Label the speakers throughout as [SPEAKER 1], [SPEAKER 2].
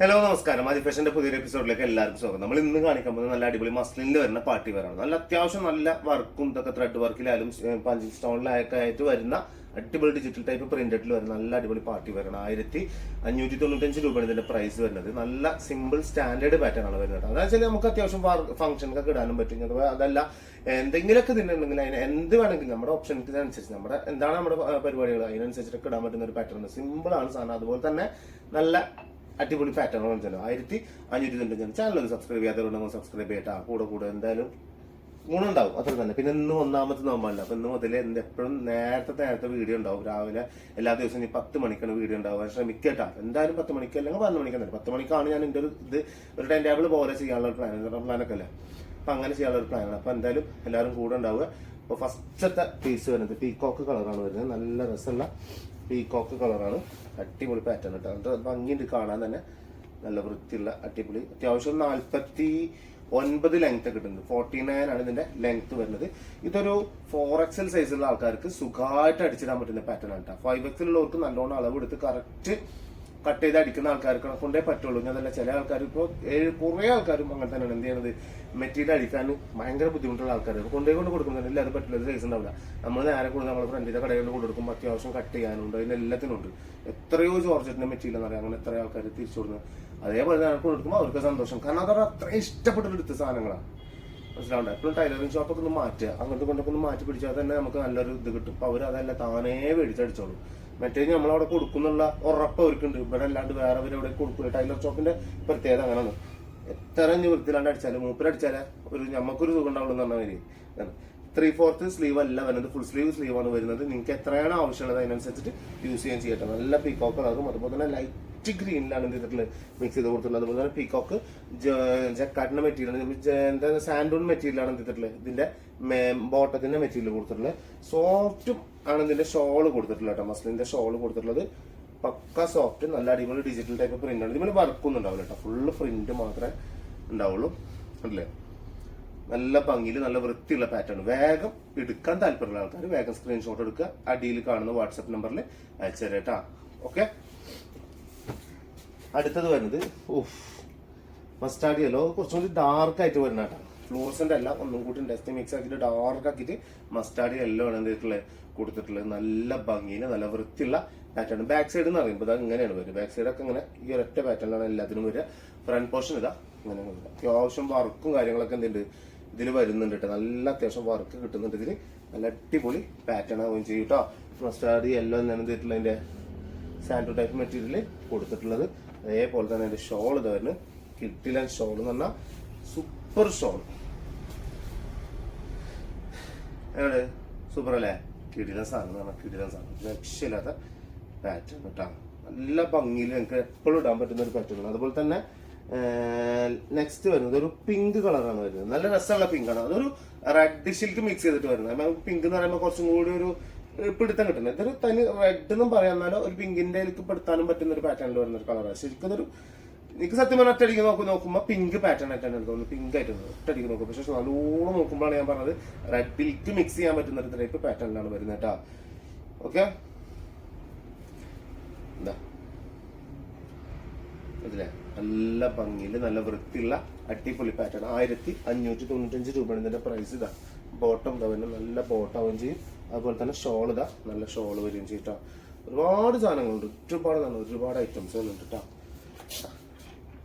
[SPEAKER 1] Hello നമസ്കാരം. ആദി ഫാഷന്റെ പുതിയൊരു എപ്പിസോഡിലേക്ക് എല്ലാവർക്കും സ്വാഗതം. നമ്മൾ ഇന്ന് കാണിക്കാൻ പോകുന്നത് നല്ല അടിപൊളി മസ്ലിനിൽ വരുന്ന പാർട്ടി വെയറാണ്. നല്ല അത്യാവശ്യം നല്ല വർക്കും ഇതൊക്കെ ത്രെഡ് വർക്കിലായാലും പഞ്ചിങ് സ്റ്റോണിലൊക്കെ ആയിട്ട് വരുന്ന അടിപൊളി ഡിജിറ്റൽ ടൈപ്പ് പ്രിന്റഡിൽ വരുന്ന നല്ല അടിപൊളി പാർട്ടി വെയറാണ്. 1595 രൂപയാണ് ഇതിന്റെ പ്രൈസ് വരുന്നത്. നല്ല സിമ്പിൾ സ്റ്റാൻഡേർഡ് പാറ്റേൺ ആണ് വരുന്നത്. അതെന്ന് വെച്ചാൽ നമുക്ക് അത്യാവശ്യം ഫംഗ്ഷനൊക്കെ ഇടാനും പറ്റും. അതല്ല എന്തെങ്കിലുമൊക്കെ ഇതിനുണ്ടെങ്കിൽ അതിന് എന്ത് വേണമെങ്കിലും നമ്മുടെ ഓപ്ഷൻക്ക് അനുസരിച്ച് എന്താണ് നമ്മുടെ പരിപാടികൾ അതിനനുസരിച്ചൊക്കെ ഇടാൻ പറ്റുന്ന ഒരു പാറ്റേൺ. സിമ്പിൾ ആണ് സാധനം. അതുപോലെ തന്നെ നല്ല അടിപൊളി പാറ്റേൺ കാണിച്ചല്ലോ. 1595. ചാനൽ ഒന്ന് സബ്സ്ക്രൈബ് ചെയ്യാത്തവരുണ്ടെങ്കിൽ സബ്സ്ക്രൈബ് ചെയ്യട്ടാ. കൂടെ എന്തായാലും ഗുണമുണ്ടാവും, അത്ര തന്നെ. പിന്നെ ഇന്ന് ഒന്നാമത്തെ നോമ്പല്ല. അപ്പൊ ഇന്ന് മുതൽ എപ്പോഴും നേരത്തെ വീഡിയോ ഉണ്ടാവും. രാവിലെ എല്ലാ ദിവസവും 10 മണിക്കാണ് വീഡിയോ ഉണ്ടാവുക. ശ്രമിക്കട്ടാ. എന്തായാലും 10 മണിക്ക് അല്ലെങ്കിൽ 11 മണിക്കാണ്. 10 മണിക്കാണ് ഞാൻ എൻ്റെ ഒരു ടൈം ടേബിൾ പോലെ ചെയ്യാനുള്ള ഒരു പ്ലാനൊക്കെ അല്ലേ. അപ്പൊ അങ്ങനെ ചെയ്യാനുള്ള ഒരു പ്ലാനാണ്. അപ്പൊ എന്തായാലും എല്ലാവരും കൂടെ ഉണ്ടാവുക. അപ്പൊ ഫസ്റ്റത്തെ പീസ് വരുന്നത് പീകോക്ക് കളറാണ് വരുന്നത്. നല്ല രസമുള്ള പീകോക്ക് കളറാണ്. അടിപൊളി പാറ്റേൺ കേട്ടോ. ഭംഗിയുണ്ട് കാണാൻ തന്നെ. നല്ല വൃത്തിയുള്ള അടിപൊളി. അത്യാവശ്യം 49 ലെങ്ത് കിട്ടുന്നത്. 49 ആണ് ഇതിന്റെ ലെങ്ത് വരുന്നത്. ഇതൊരു 4XL സൈസുള്ള ആൾക്കാർക്ക് സുഖമായിട്ട് അടിച്ചിടാൻ പറ്റുന്ന പാറ്റേൺ ആണ് കേട്ടോ. 5XL ഉള്ളവർക്ക് നല്ലോണം അളവെടുത്ത് കറക്റ്റ് കട്ട് ചെയ്ത് അടിക്കുന്ന ആൾക്കാർക്ക് കൊണ്ടേ പറ്റുള്ളൂ. അതല്ല ചില ആൾക്കാർ ഇപ്പോൾ കുറെ ആൾക്കാരും അങ്ങനെ തന്നെയാണ് എന്ത് ചെയ്യുന്നത്, മെറ്റീരിയൽ അടിക്കാൻ ഭയങ്കര ബുദ്ധിമുട്ടുള്ള ആൾക്കാർ കൊണ്ട് കൊടുക്കുന്നില്ല. അത് പറ്റില്ല, അത് സൈസ് ഉണ്ടാവില്ല. നമ്മൾ നേരെ കൊണ്ട് നമ്മുടെ ഫ്രണ്ടിന്റെ കടയിൽ കൊണ്ട് കൊടുക്കുമ്പോൾ അത്യാവശ്യം കട്ട് ചെയ്യാനുണ്ട്. അതിനെല്ലാത്തിനും ഉണ്ട്. എത്രയോ ജോർജറ്റിന്റെ മെറ്റീരിയൽ എന്ന് പറയാം. അങ്ങനെ എത്ര ആൾക്കാർ തിരിച്ചു കൊടുക്കുന്നത്. അതേപോലെ തന്നെ കൊടുക്കുമ്പോൾ അവർക്ക് സന്തോഷം. കാരണം അവർ അത്ര ഇഷ്ടപ്പെട്ടെടുത്ത സാധനങ്ങളാണ്. മനസ്സിലാവണ്ട. എപ്പോഴും ടൈലറിംഗ് ഷോപ്പൊക്കെ ഒന്ന് മാറ്റുക, അങ്ങോട്ട് കൊണ്ടൊക്കെ ഒന്ന് മാറ്റി പിടിച്ചാൽ തന്നെ നമുക്ക് നല്ലൊരു ഇത് കിട്ടും. അപ്പൊ അവർ അതല്ല താനേ മേടിച്ചടിച്ചോളൂ. മറ്റേ നമ്മളവിടെ കൊടുക്കുന്നുള്ള ഉറപ്പ് അവർക്കുണ്ട്. ഇവിടെ അല്ലാണ്ട് വേറെ എവിടെ കൊടുക്കില്ല. ടൈലർ ഷോപ്പിന്റെ പ്രത്യേകത അങ്ങനെയാണ്. എത്ര വൃത്തിയിലാണ്ട് അടിച്ചാലും മൂപ്പരടിച്ചാലേ നമുക്കൊരു സുഖം ഉണ്ടാവുള്ളൂ എന്ന് പറഞ്ഞാൽ 3/4 സ്ലീവ് അല്ല വരുന്നത്. ഫുൾ സ്ലീവ് ആണ് വരുന്നത്. നിങ്ങൾക്ക് എത്രയാണ് ആവശ്യമുള്ളത് അതിനനുസരിച്ചിട്ട് യൂസ് ചെയ്യാൻ ചെയ്യട്ടെ. നല്ല പീകോക്ക് കളറും അതുപോലെ തന്നെ ലൈറ്റ് ഗ്രീനിലാണ് ഇതിട്ടുള്ളത് മിക്സ് ചെയ്ത് കൊടുത്തിട്ടുള്ളത്. അതുപോലെ തന്നെ പീകോക്ക് ജക്കാട്ടിന്റെ മെറ്റീരിയൽ സാൻഡൂൺ മെറ്റീരിയലാണ് എന്തിട്ടുള്ളത്. ഇതിന്റെ ബോട്ടത്തിന്റെ മെറ്റീരിയൽ കൊടുത്തിട്ടുള്ളത്. സോഫ്റ്റും ആണ് ഇതിന്റെ ഷോള് കൊടുത്തിട്ടുള്ളത് കേട്ടോ. മസ്ലിന്റെ ഷോള് കൊടുത്തിട്ടുള്ളത് പക്ക സോഫ്റ്റ്. നല്ല അടിപൊളി ഡിജിറ്റൽ ടൈപ്പ് പ്രിന്റ് ആണ്. ഇതിന് വർക്കൊന്നും ഉണ്ടാവില്ല കേട്ടോ. ഫുള്ള് പ്രിന്റ് മാത്രമേ ഉണ്ടാവുള്ളൂ. അല്ലേ, നല്ല ഭംഗിയിൽ നല്ല വൃത്തിയുള്ള പാറ്റേൺ. വേഗം എടുക്കാൻ താല്പര്യമുള്ള ആൾക്കാർ വേഗം സ്ക്രീൻഷോട്ട് എടുക്കുക. അടിയിൽ കാണുന്ന വാട്സപ്പ് നമ്പറിൽ അയച്ചു തരാം. ഓക്കെ, അടുത്തത് വരുന്നത് മസ്റ്റാർഡ് യെല്ലോ. കുറച്ചും കൂടി ഡാർക്ക് ആയിട്ട് വരുന്ന കേട്ടോ. ഫ്ലൂറസെന്റ് അല്ല, ഒന്നും കൂടി ഡസ്റ്റ് മിക്സ് ആക്കിയിട്ട് ഡാർക്ക് ആക്കിയിട്ട് മസ്റ്റാർഡ് യെല്ലോ ആണ് എന്തിട്ടുള്ളത് കൊടുത്തിട്ടുള്ളത്. നല്ല ഭംഗിയിൽ നല്ല വൃത്തിയുള്ള പാറ്റേൺ. ബാക്ക് സൈഡ് എന്ന് പറയുമ്പോൾ ഇത് ഇങ്ങനെയാണ് വരിക. ബാക്ക് സൈഡ് ഒക്കെ ഇങ്ങനെ ഈ ഒരൊറ്റ പാറ്റേണിലാണ് എല്ലാത്തിനും വരിക. ഫ്രണ്ട് പോർഷൻ ഇതാ ഇങ്ങനെ വരിക. അത്യാവശ്യം വർക്കും കാര്യങ്ങളൊക്കെ എന്തുണ്ട് ഇതിൽ വരുന്നുണ്ട് കേട്ടോ. നല്ല അത്യാവശ്യം വർക്ക് കിട്ടുന്നുണ്ട് ഇതിൽ. നല്ല അടിപൊളി പാറ്റേൺ ആവുകയും ചെയ്യും കേട്ടോ. മസ്റ്റാർഡ് യെല്ലോ എന്നാണ് എന്തിട്ടുള്ളത് അതിന്റെ സാൻഡോ ടൈപ്പ് മെറ്റീരിയൽ കൊടുത്തിട്ടുള്ളത്. അതേപോലെ തന്നെ അതിന്റെ ഷോൾ ഇത് വരുന്നത് കിട്ടിലൻ ഷോൾ എന്ന് പറഞ്ഞാൽ സൂപ്പർ ഷോൾ. എവിടെ സൂപ്പർ അല്ലേ? കിടിലൻ സാധനം എന്ന് പറഞ്ഞാൽ കിടിലൻ സാധനം. രക്ഷയില്ലാത്ത പാറ്റേൺ കേട്ടോ. നല്ല ഭംഗിയിൽ നിങ്ങൾക്ക് എപ്പോഴും ഇടാൻ പറ്റുന്ന ഒരു പാറ്റേൺ. അതുപോലെ തന്നെ നെക്സ്റ്റ് വരുന്നത് ഒരു പിങ്ക് കളറാണ് വരുന്നത്. നല്ല രസമുള്ള പിങ്ക് ആണ്. അതൊരു റെഡിഷിലേക്ക് മിക്സ് ചെയ്തിട്ട് വരുന്നത്. പിങ്ക് എന്ന് പറയുമ്പോൾ കുറച്ചും കൂടി ഒരു പിടുത്തം കിട്ടുന്നത്. ഇതൊരു തനി റെഡ് എന്നും പറയാന്നാലോ ഒരു പിങ്കിന്റെ പെടുത്താനും പറ്റുന്ന ഒരു പാറ്റേണിൽ വരുന്ന ഒരു കളറാണ്. ശരിക്കും അതൊരു എനിക്ക് സത്യം പറഞ്ഞാൽ ഒറ്റടിക്ക് നോക്കുമ്പോൾ പിങ്ക് പാറ്റേൺ ആയിട്ടാണ് തോന്നുന്നത്. പിങ്ക് ആയിട്ട് ഒറ്റടിക്ക് നോക്കും. പക്ഷെ നല്ലോണം നോക്കുമ്പോഴാണ് ഞാൻ പറഞ്ഞത് റെഡിലേക്ക് മിക്സ് ചെയ്യാൻ പറ്റുന്ന ഒരു ടൈപ്പ് പാറ്റേണിലാണ് വരുന്നത് കേട്ടോ. ഓക്കെ, എന്താ ഇതിലെ നല്ല ഭംഗിയിൽ നല്ല വൃത്തിയുള്ള അടിപൊളി പാറ്റേൺ. 1595 രൂപയാണ് ഇതിന്റെ പ്രൈസ്. ഇതാ ബോട്ടം ഇതാ വരുന്നത്. നല്ല ബോട്ടം ആവുകയും ചെയ്യും. അതുപോലെ തന്നെ ഷോൾ ഇതാ നല്ല ഷോൾ വരികയും ചെയ്യും കേട്ടോ. ഒരുപാട് സാധനങ്ങളുണ്ട്. ഒരുപാട് ഐറ്റംസ് ഉണ്ട് കേട്ടോ.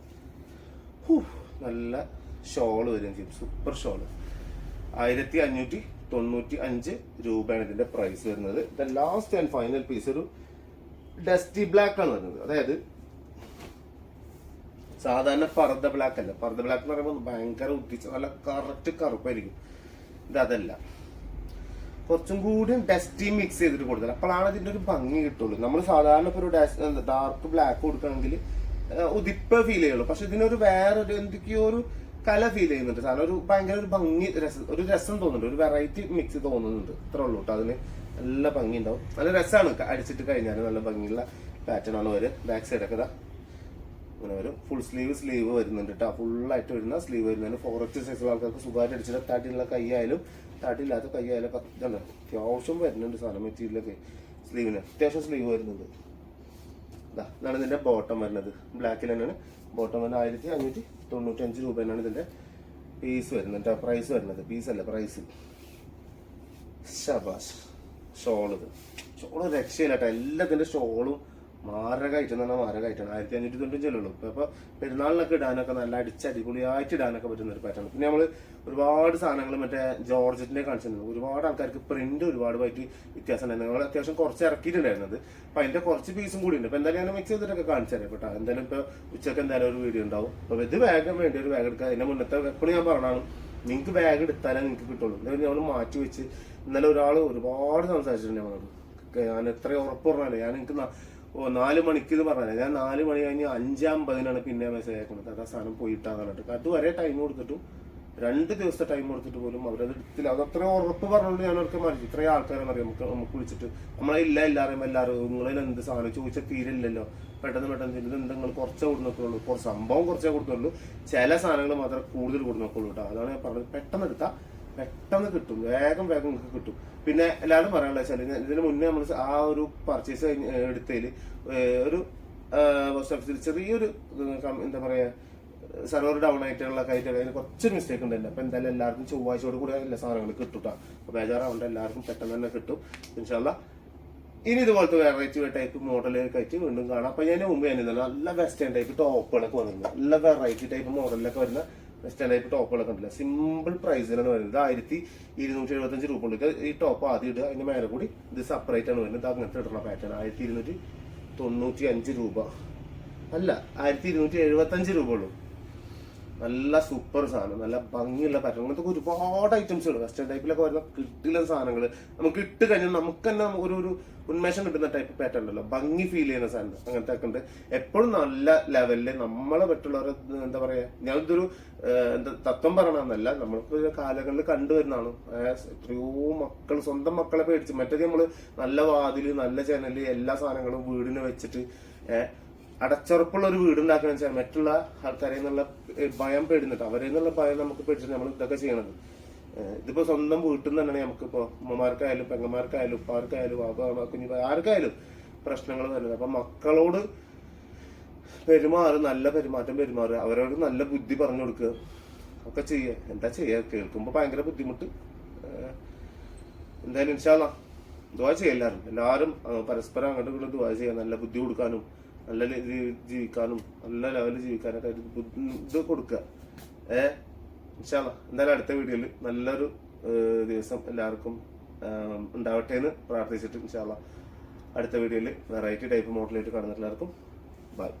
[SPEAKER 1] നല്ല ഷോള് വരികയും ചെയ്യും. Super shawl. 1595 രൂപയാണ് ഇതിന്റെ പ്രൈസ് വരുന്നത്. The last and final piece ഒരു ഡസ്റ്റി ബ്ലാക്ക് ആണ് വരുന്നത്. അതായത് സാധാരണ പർദ്ദ ബ്ലാക്ക് അല്ല. പർദ്ദ ബ്ലാക്ക് എന്ന് പറയുമ്പോൾ ഭയങ്കര ഉദ്ദേശിച്ച നല്ല കറക്റ്റ് കറുപ്പായിരിക്കും. ഇതല്ല, കുറച്ചും കൂടി ഡസ്റ്റി മിക്സ് ചെയ്തിട്ട് കൊടുത്തത്. അപ്പോഴാണ് ഇതിന്റെ ഒരു ഭംഗി കിട്ടുള്ളൂ. നമ്മൾ സാധാരണ ഇപ്പോൾ ഒരു ഡാർക്ക് ബ്ലാക്ക് കൊടുക്കണമെങ്കിൽ ഉദിപ്പ് ഫീൽ ചെയ്യുള്ളൂ. പക്ഷെ ഇതിനൊരു വേറൊരു എന്തൊക്കെയോ ഒരു കല ഫീൽ ചെയ്യുന്നുണ്ട്. സാധനം ഒരു ഭയങ്കര ഒരു ഭംഗി ഒരു രസം തോന്നുന്നുണ്ട്. ഒരു വെറൈറ്റി മിക്സ് തോന്നുന്നുണ്ട്. ഇത്ര ഉള്ളൂ കേട്ടോ. അതിന് നല്ല ഭംഗി ഉണ്ടാവും. നല്ല രസമാണ് അടിച്ചിട്ട് കഴിഞ്ഞാൽ. നല്ല ഭംഗിയുള്ള പാറ്റേൺ ആണ് വരും. ബാക്ക് സൈഡൊക്കെ ഇതാ അങ്ങനെ വരും. ഫുൾ സ്ലീവ് വരുന്നുണ്ട് കേട്ടോ. ഫുള്ളായിട്ട് വരുന്ന സ്ലീവ് വരുന്നതിന് 4XL സൈസുള്ള ആൾക്കാർക്ക് സുഖമായിട്ട് അടിച്ചിട്ട് തടിയുള്ള കൈയായാലും തടിയില്ലാത്ത കൈയായാലും ഇതാണ് അത്യാവശ്യം വരുന്നുണ്ട് സാധനം. മെറ്റീരിയലൊക്കെ സ്ലീവിന് അത്യാവശ്യം സ്ലീവ് വരുന്നുണ്ട്. ഇതാണ് ഇതിന്റെ ബോട്ടം വരുന്നത്. ബ്ലാക്കിൽ തന്നെയാണ് ബോട്ടം വരുന്നത്. 1595 രൂപ തന്നെയാണ് ഇതിന്റെ പീസ് വരുന്നത്. പ്രൈസ് വരുന്നത്, പീസല്ല പ്രൈസ്. ശബാഷ്. ഷോള് രക്ഷയില്ലാട്ടോ. എല്ലാത്തിന്റെ ഷോളും മാരകമായിട്ടെന്ന് പറഞ്ഞാൽ മാരകമായിട്ടാണ്. 1595 ചെല്ലുള്ളൂ. ഇപ്പൊ പെരുന്നാളിനൊക്കെ ഇടാനൊക്കെ നല്ല അടിപൊളിയായിട്ട് ഇടാനൊക്കെ പറ്റുന്ന ഒരു പാറ്റേൺ. പിന്നെ നമ്മള് ഒരുപാട് സാധനങ്ങൾ മറ്റേ ജോർജറ്റിന്റെ കാണിച്ചിരുന്നു. ഒരുപാട് ആൾക്കാർക്ക് പ്രിന്റ് ഒരുപാടായിട്ട് വ്യത്യാസം ഉണ്ടായിരുന്നു. ഞങ്ങൾ അത്യാവശ്യം കുറച്ച് ഇറക്കിയിട്ടുണ്ടായിരുന്നത്. അപ്പൊ അതിന്റെ കുറച്ച് പീസും കൂടി ഉണ്ട്. ഇപ്പൊ എന്തായാലും ഞാൻ മിക്സ് ചെയ്തിട്ടൊക്കെ കാണിച്ചു തരാം കേട്ടോ. എന്തായാലും ഇപ്പൊ ഉച്ചക്ക് എന്തായാലും ഒരു വീഡിയോ ഉണ്ടാവും. അപ്പൊ ഇത് ബാഗ് വേണ്ടി ഒരു ബാഗ് എടുക്കുക. അതിന്റെ മുന്നത്തെ എപ്പോഴും ഞാൻ പറഞ്ഞാണ്, നിങ്ങൾക്ക് ബാഗ് എടുത്താലേ നിങ്ങൾക്ക് കിട്ടുള്ളൂ. എന്തായാലും ഞങ്ങൾ മാറ്റി വെച്ച് ഇന്നലെ ഒരാൾ ഒരുപാട് സംസാരിച്ചിട്ടുണ്ട് ഞങ്ങളോട്. ഞാൻ എത്ര ഉറപ്പ് പറഞ്ഞാലേ, ഞാൻ എനിക്ക് 4 മണിക്ക് ഇത് പറഞ്ഞാലേ, ഞാൻ 4 മണി കഴിഞ്ഞ് 5:50 പിന്നെ മെസ്സേജ് അയക്കുന്നത്. അത് ആ സാധനം പോയിട്ടാന്ന് പറഞ്ഞിട്ട് അതുവരെ ടൈം കൊടുത്തിട്ടും 2 ദിവസത്തെ ടൈം കൊടുത്തിട്ട് പോലും അവരത് എടുത്തില്ല. അത് അത്ര ഉറപ്പ് പറഞ്ഞുകൊണ്ട് ഞാൻ അവർക്ക് മറിച്ചു. ഇത്രയും ആൾക്കാരെന്ന് അറിയാം നമുക്ക് വിളിച്ചിട്ട് നമ്മളെ എല്ലാവരും നിങ്ങളിൽ എന്ത് സാധനം ചോദിച്ചാൽ തീരില്ലല്ലോ, പെട്ടെന്ന് ഇത് നിങ്ങൾ കുറച്ചേ കൊടുക്കുള്ളൂ, സംഭവം കുറച്ചേ കൊടുക്കുള്ളൂ, ചില സാധനങ്ങൾ മാത്രമേ കൂടുതൽ കൊടുക്കുള്ളൂ കേട്ടോ. അതാണ് ഞാൻ പറഞ്ഞത്. പെട്ടെന്ന് കിട്ടും, വേഗം നിങ്ങൾക്ക് കിട്ടും. പിന്നെ എല്ലാവരും പറയാനുള്ള വെച്ചാൽ, ഇതിന് മുന്നേ നമ്മൾ ആ ഒരു പർച്ചേസ് എടുത്തതിൽ ഒരു പോസ്റ്റ് ഓഫീസിൽ ചെറിയൊരു എന്താ പറയാ സെർവർ ഡൗൺ ആയിട്ടുള്ള ആയിട്ട് അതിന് കുറച്ചൊരു മിസ്റ്റേക്ക് ഉണ്ടായിരുന്നു. അപ്പൊ എന്തായാലും എല്ലാവർക്കും ചൊവ്വാഴ്ചയോട് കൂടെ എല്ലാ സാധനങ്ങളും കിട്ടും. അപ്പൊ ബേജാറാവുണ്ട്, എല്ലാവർക്കും പെട്ടെന്ന് തന്നെ കിട്ടും ഇൻഷാല്ലാ. ഇനി ഇതുപോലത്തെ വെറൈറ്റി ടൈപ്പ് മോഡലൊക്കെ ആയിട്ട് വീണ്ടും കാണാം. അപ്പൊ ഞാൻ മുമ്പ് നല്ല വെസ്റ്റേൺ ടൈപ്പ് ടോപ്പുകളൊക്കെ വന്നിരുന്നു. നല്ല വെറൈറ്റി ടൈപ്പ് മോഡലിലൊക്കെ വരുന്ന വെസ്റ്റേൺ ടൈപ്പ് ടോപ്പുകളൊക്കെ ഉണ്ടല്ലോ. സിമ്പിൾ പ്രൈസിലാണ് വരുന്നത്. 1275 രൂപ ഉണ്ട്. ഈ ടോപ്പ് ആദ്യം ഇടുക, അതിന്റെ മേലെ കൂടി ഇത് സെപ്പറേറ്റ് ആണ് വരുന്നത്. അങ്ങനത്തെ ഇടുന്ന പാറ്റേൺ 1295 രൂപ അല്ല, 1275 രൂപ ഉള്ളൂ. നല്ല സൂപ്പർ സാധനം, നല്ല ഭംഗിയുള്ള പാറ്റേൺ. അങ്ങനത്തെ ഒരുപാട് ഐറ്റംസ് ഉണ്ട്. വെസ്റ്റേൺ ടൈപ്പിലൊക്കെ വരുന്ന കിട്ടില്ല സാധനങ്ങൾ നമുക്ക് ഇട്ട് കഴിഞ്ഞാൽ നമുക്ക് തന്നെ ഒരു ഉന്മേഷം കിട്ടുന്ന ടൈപ്പ് പാറ്റേൺ ഉണ്ടല്ലോ, ഭംഗി ഫീൽ ചെയ്യുന്ന സാധനം. അങ്ങനത്തെ ഒക്കെ ഉണ്ട്. എപ്പോഴും നല്ല ലെവലില് നമ്മളെ മറ്റുള്ളവരെ എന്താ പറയാ, ഞാനിതൊരു തത്വം പറയണമെന്നല്ല, നമ്മൾക്ക് കാലങ്ങളിൽ കണ്ടുവരുന്നതാണ്. എത്രയോ മക്കൾ സ്വന്തം മക്കളെ പേടിച്ച്, മറ്റേത് നമ്മള് നല്ല വാതില്, നല്ല ജനല്, എല്ലാ സാധനങ്ങളും വീടിന് വെച്ചിട്ട് അടച്ചുറപ്പുള്ള ഒരു വീടുണ്ടാക്കണം വെച്ചാൽ മറ്റുള്ള ആൾക്കാരെ നിന്നുള്ള ഭയം പേടുന്നിട്ട്, അവരെ നിന്നുള്ള ഭയം നമുക്ക് പേടിച്ചിട്ട് നമ്മൾ ഇതൊക്കെ ചെയ്യണത്. ഇതിപ്പോ സ്വന്തം വീട്ടിൽ നിന്ന് തന്നെ നമുക്കിപ്പോ ഉമ്മമാർക്കായാലും പെങ്ങന്മാർക്കായാലും ഉപ്പാർക്കായാലും കുഞ്ഞു ആർക്കായാലും പ്രശ്നങ്ങൾ വരുന്നത്. അപ്പൊ മക്കളോട് നല്ല പെരുമാറ്റം പെരുമാറുക, അവരോട് നല്ല ബുദ്ധി പറഞ്ഞു കൊടുക്കുക, ഒക്കെ ചെയ്യുക. എന്താ ചെയ്യുക, കേൾക്കുമ്പോ ഭയങ്കര ബുദ്ധിമുട്ട്. എന്തായാലും ഇൻഷാ അല്ലാഹ് ദുആ ചെയ്യുക. എല്ലാവരും പരസ്പരം അങ്ങോട്ടും ഇങ്ങോട്ടും ദുആ ചെയ്യുക. നല്ല ബുദ്ധി കൊടുക്കാനും, നല്ല ജീവിക്കാനും, നല്ല ലെവലിൽ ജീവിക്കാനൊക്കെ ഇത് കൊടുക്കുക. ഇൻഷാ അല്ലാഹ് എന്തായാലും അടുത്ത വീഡിയോയിൽ നല്ലൊരു ദിവസം എല്ലാവർക്കും ഉണ്ടാവട്ടെ എന്ന് പ്രാർത്ഥിച്ചിട്ട് ഇൻഷാ അല്ലാഹ് അടുത്ത വീഡിയോയിൽ വെറൈറ്റി ടൈപ്പ് മോഡലായിട്ട് കാണുന്ന എല്ലാവർക്കും ബൈ.